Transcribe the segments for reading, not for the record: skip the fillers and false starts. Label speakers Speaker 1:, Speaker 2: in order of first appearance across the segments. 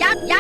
Speaker 1: Adeɛ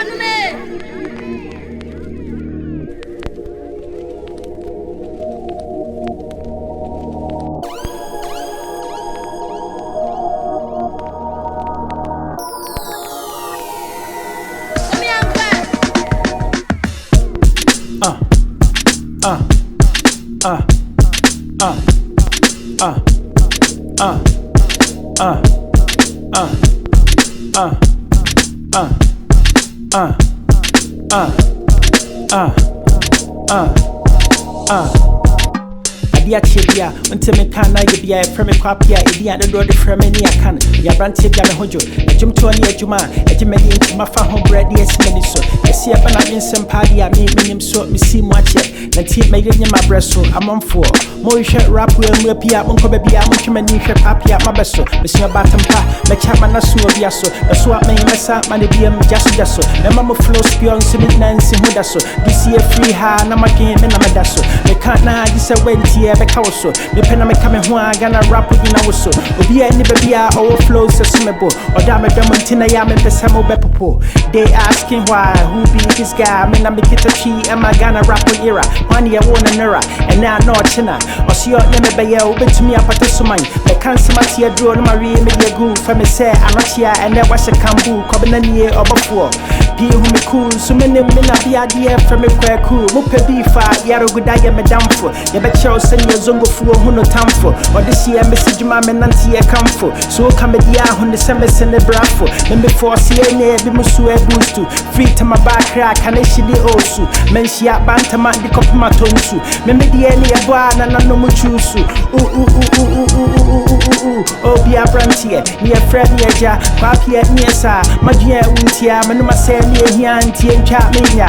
Speaker 1: wonte menka na yɛbia ɛfrɛ me Kwappiah edin dodoɔ de frɛ me ne Akan abranteɛ bia meho ɛdwom to ne adwuma ɛgye me de mafa ho brɛ de asi m'ani so Yɛsi yɛba na awenesɛm paade a menim so Mesi mu akyɛ na nti mɛyere nyim abrɛ so Amanfoɔ mohwehwɛ rap mu apia monkɔ baabi a montwe m'ani hwɛ Kwappiah mabɛ so Mesi ɔbatam pa mɛkyɛ ma na so obia so ɛso a mɛsa ma ne biam gya so mɛma mo flow spion so me nansi ho da so this year free ha na madwen me na meda so meka na agye sɛ wantie bɛka wo so mepɛ na meka me ho a Ghana rap gyina wo so obi a ni baabi a ɔwɔ flow sɛ so mebo ɔda mɛdɔ mo nti na yɛ mempɛ sɛ mobɛpopo they asking why who be this guy me na mekita twi ɛma Ghana rap era hwane yɛwo no nera ɛnɛ a na ɔkyena ɔse ɔnyɛ me bɛyɛ wobɛtumi apate so man mɛka nsɛm ate aduro no mawie me de agu fa me sɛ anɔkye a ɛnɛ wahyɛ kambu Kwabena nie ɔbɔfoɔ pii hu me cool so menim me na biadeɛ frɛ me Kwaku mopɛ bifa yɛregoda yɛ medamfo yɛbɛkyerɛw sɛneɛ zongofoɔ hu no tamfo ɔde hyeɛ mɛsi dwuma me nante yɛ kamfo so woka me deɛ aho ne sɛ mese ne brafo membefoɔ seɛ ne bi mu so abustu free tama baakra ka ne hyede ɔsu menhyia bantama de kɔpema tɔnsu memedeɛ ne yɛbɔ a na nanom twusu obi abranteɛ ne yɛfrɛ ne yɛgya Kwappiah ne yɛsa madwea wontia menom asɛ ne yɛhia ntie ntwa menya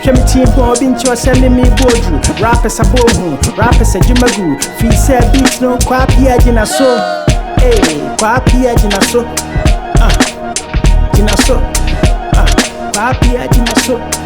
Speaker 1: hwɛ me tie bɔ obi nti ɔsɛ me bodru rappers abohu rappers adwuma gu fi sɛ beat no Kwappiah Gyina so Kwappiah Gyina so Gyina so Kwappiah Gyina so